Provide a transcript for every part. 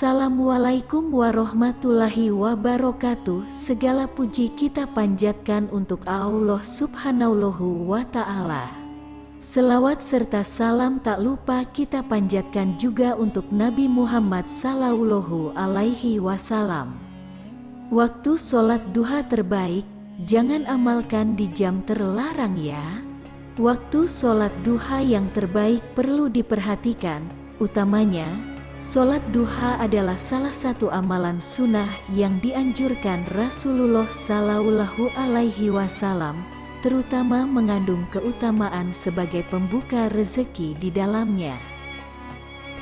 Assalamualaikum warahmatullahi wabarakatuh. Segala puji kita panjatkan untuk Allah subhanahu wa ta'ala. Selawat serta salam tak lupa kita panjatkan juga untuk Nabi Muhammad sallallahu alaihi wasallam. Waktu sholat duha terbaik, jangan amalkan di jam terlarang ya. Waktu sholat duha yang terbaik perlu diperhatikan, utamanya sholat duha adalah salah satu amalan sunnah yang dianjurkan Rasulullah sallallahu alaihi wasallam, terutama mengandung keutamaan sebagai pembuka rezeki di dalamnya.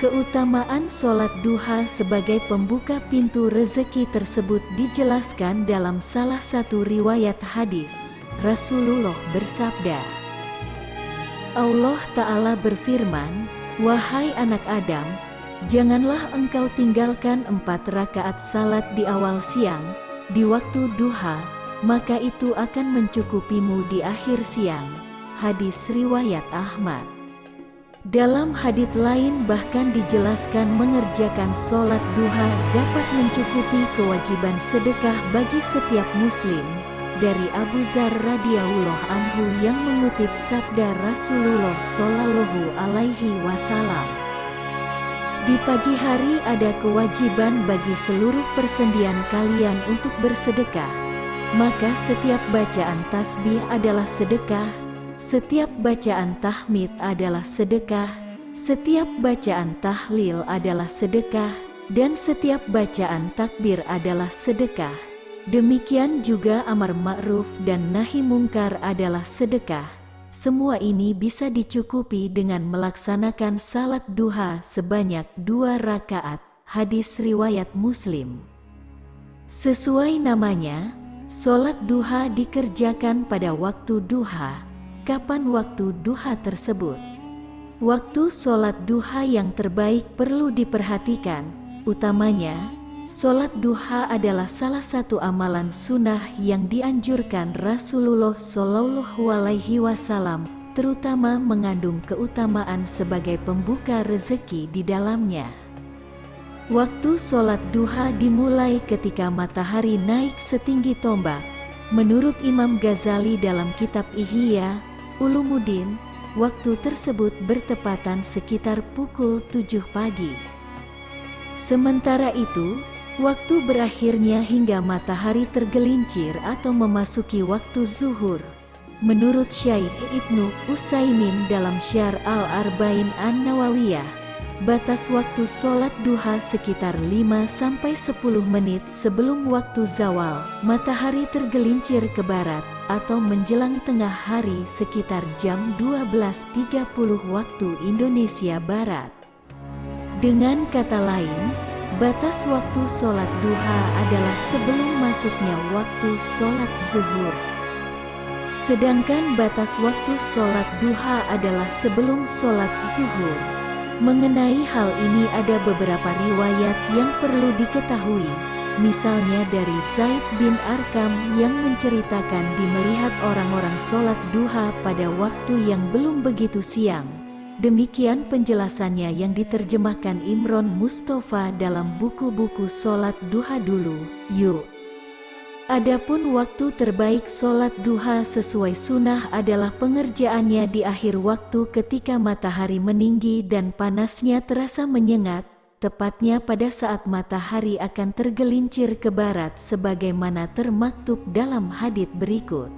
Keutamaan sholat duha sebagai pembuka pintu rezeki tersebut dijelaskan dalam salah satu riwayat hadis. Rasulullah bersabda, Allah Ta'ala berfirman, "Wahai anak Adam, janganlah engkau tinggalkan 4 rakaat salat di awal siang, di waktu duha, maka itu akan mencukupimu di akhir siang." Hadis riwayat Ahmad. Dalam hadits lain bahkan dijelaskan mengerjakan sholat duha dapat mencukupi kewajiban sedekah bagi setiap muslim. Dari Abu Dzar radhiyallahu anhu yang mengutip sabda Rasulullah shallallahu alaihi wasallam, "Di pagi hari ada kewajiban bagi seluruh persendian kalian untuk bersedekah. Maka setiap bacaan tasbih adalah sedekah, setiap bacaan tahmid adalah sedekah, setiap bacaan tahlil adalah sedekah, dan setiap bacaan takbir adalah sedekah. Demikian juga amar ma'ruf dan nahi mungkar adalah sedekah. Semua ini bisa dicukupi dengan melaksanakan salat duha sebanyak 2 rakaat." Hadis riwayat Muslim. Sesuai namanya, sholat duha dikerjakan pada waktu duha. Kapan waktu duha tersebut? Waktu sholat duha yang terbaik perlu diperhatikan, utamanya sholat duha adalah salah satu amalan sunnah yang dianjurkan Rasulullah shallallahu alaihi wasallam, terutama mengandung keutamaan sebagai pembuka rezeki di dalamnya. Waktu sholat duha dimulai ketika matahari naik setinggi tombak. Menurut Imam Ghazali dalam kitab Ihya Ulumuddin, waktu tersebut bertepatan sekitar pukul 7 pagi. Sementara itu, waktu berakhirnya hingga matahari tergelincir atau memasuki waktu zuhur. Menurut Syaikh Ibnu Utsaimin dalam Syarh Al-Arba'in An-Nawawiyah, batas waktu sholat duha sekitar 5-10 menit sebelum waktu zawal, matahari tergelincir ke barat, atau menjelang tengah hari sekitar jam 12.30 waktu Indonesia Barat. Dengan kata lain, batas waktu sholat duha adalah sebelum masuknya waktu sholat zuhur. Sedangkan batas waktu sholat duha adalah sebelum sholat zuhur. Mengenai hal ini ada beberapa riwayat yang perlu diketahui. Misalnya dari Zaid bin Arqam yang menceritakan melihat orang-orang sholat duha pada waktu yang belum begitu siang. Demikian penjelasannya yang diterjemahkan Imron Mustafa dalam buku-buku sholat duha dulu, yuk. Adapun waktu terbaik sholat duha sesuai sunnah adalah pengerjaannya di akhir waktu ketika matahari meninggi dan panasnya terasa menyengat, tepatnya pada saat matahari akan tergelincir ke barat sebagaimana termaktub dalam hadits berikut.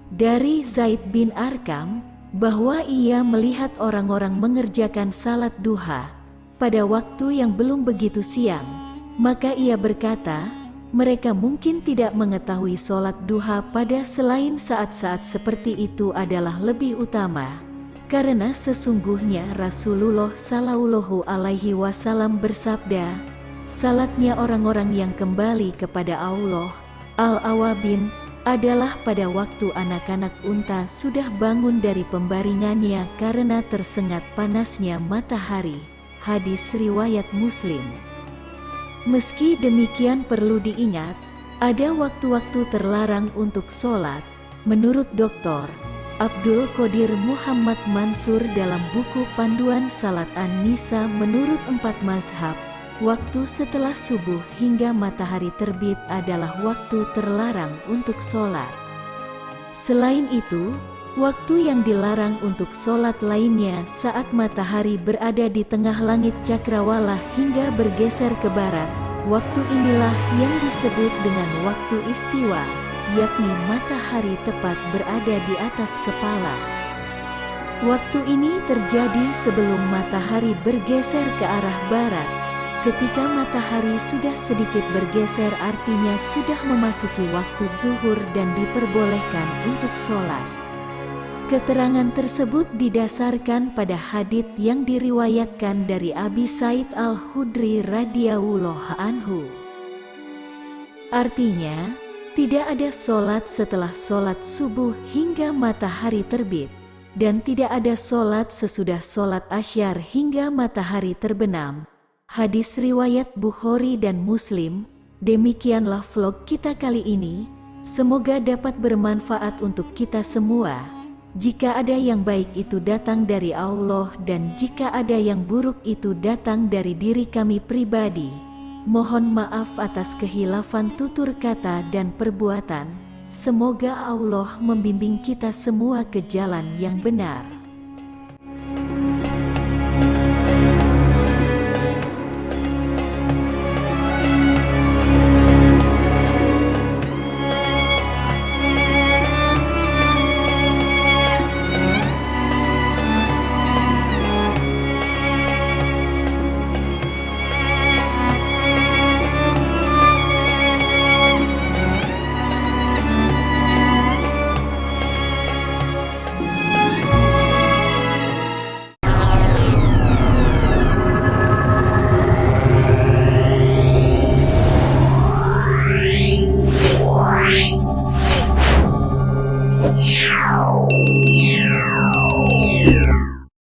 Dari Zaid bin Arqam, bahwa ia melihat orang-orang mengerjakan salat duha pada waktu yang belum begitu siang, maka ia berkata, mereka mungkin tidak mengetahui sholat duha pada selain saat-saat seperti itu adalah lebih utama. Karena sesungguhnya Rasulullah sallallahu alaihi wasallam bersabda, salatnya orang-orang yang kembali kepada Allah, al-awabin, adalah pada waktu anak-anak unta sudah bangun dari pembaringannya karena tersengat panasnya matahari. Hadis riwayat Muslim. Meski demikian perlu diingat, ada waktu-waktu terlarang untuk sholat. Menurut Dr. Abdul Qadir Muhammad Mansur dalam buku Panduan Salat An-Nisa menurut 4 mazhab, waktu setelah subuh hingga matahari terbit adalah waktu terlarang untuk sholat. Selain itu, waktu yang dilarang untuk sholat lainnya saat matahari berada di tengah langit cakrawala hingga bergeser ke barat. Waktu inilah yang disebut dengan waktu istiwa, yakni matahari tepat berada di atas kepala. Waktu ini terjadi sebelum matahari bergeser ke arah barat. Ketika matahari sudah sedikit bergeser artinya sudah memasuki waktu zuhur dan diperbolehkan untuk sholat. Keterangan tersebut didasarkan pada hadits yang diriwayatkan dari Abi Sa'id Al-Khudri radhiyallahu anhu. Artinya, tidak ada sholat setelah sholat subuh hingga matahari terbit, dan tidak ada sholat sesudah sholat asyar hingga matahari terbenam. Hadis riwayat Bukhari dan Muslim. Demikianlah vlog kita kali ini. Semoga dapat bermanfaat untuk kita semua. Jika ada yang baik itu datang dari Allah dan jika ada yang buruk itu datang dari diri kami pribadi. Mohon maaf atas kehilafan tutur kata dan perbuatan. Semoga Allah membimbing kita semua ke jalan yang benar.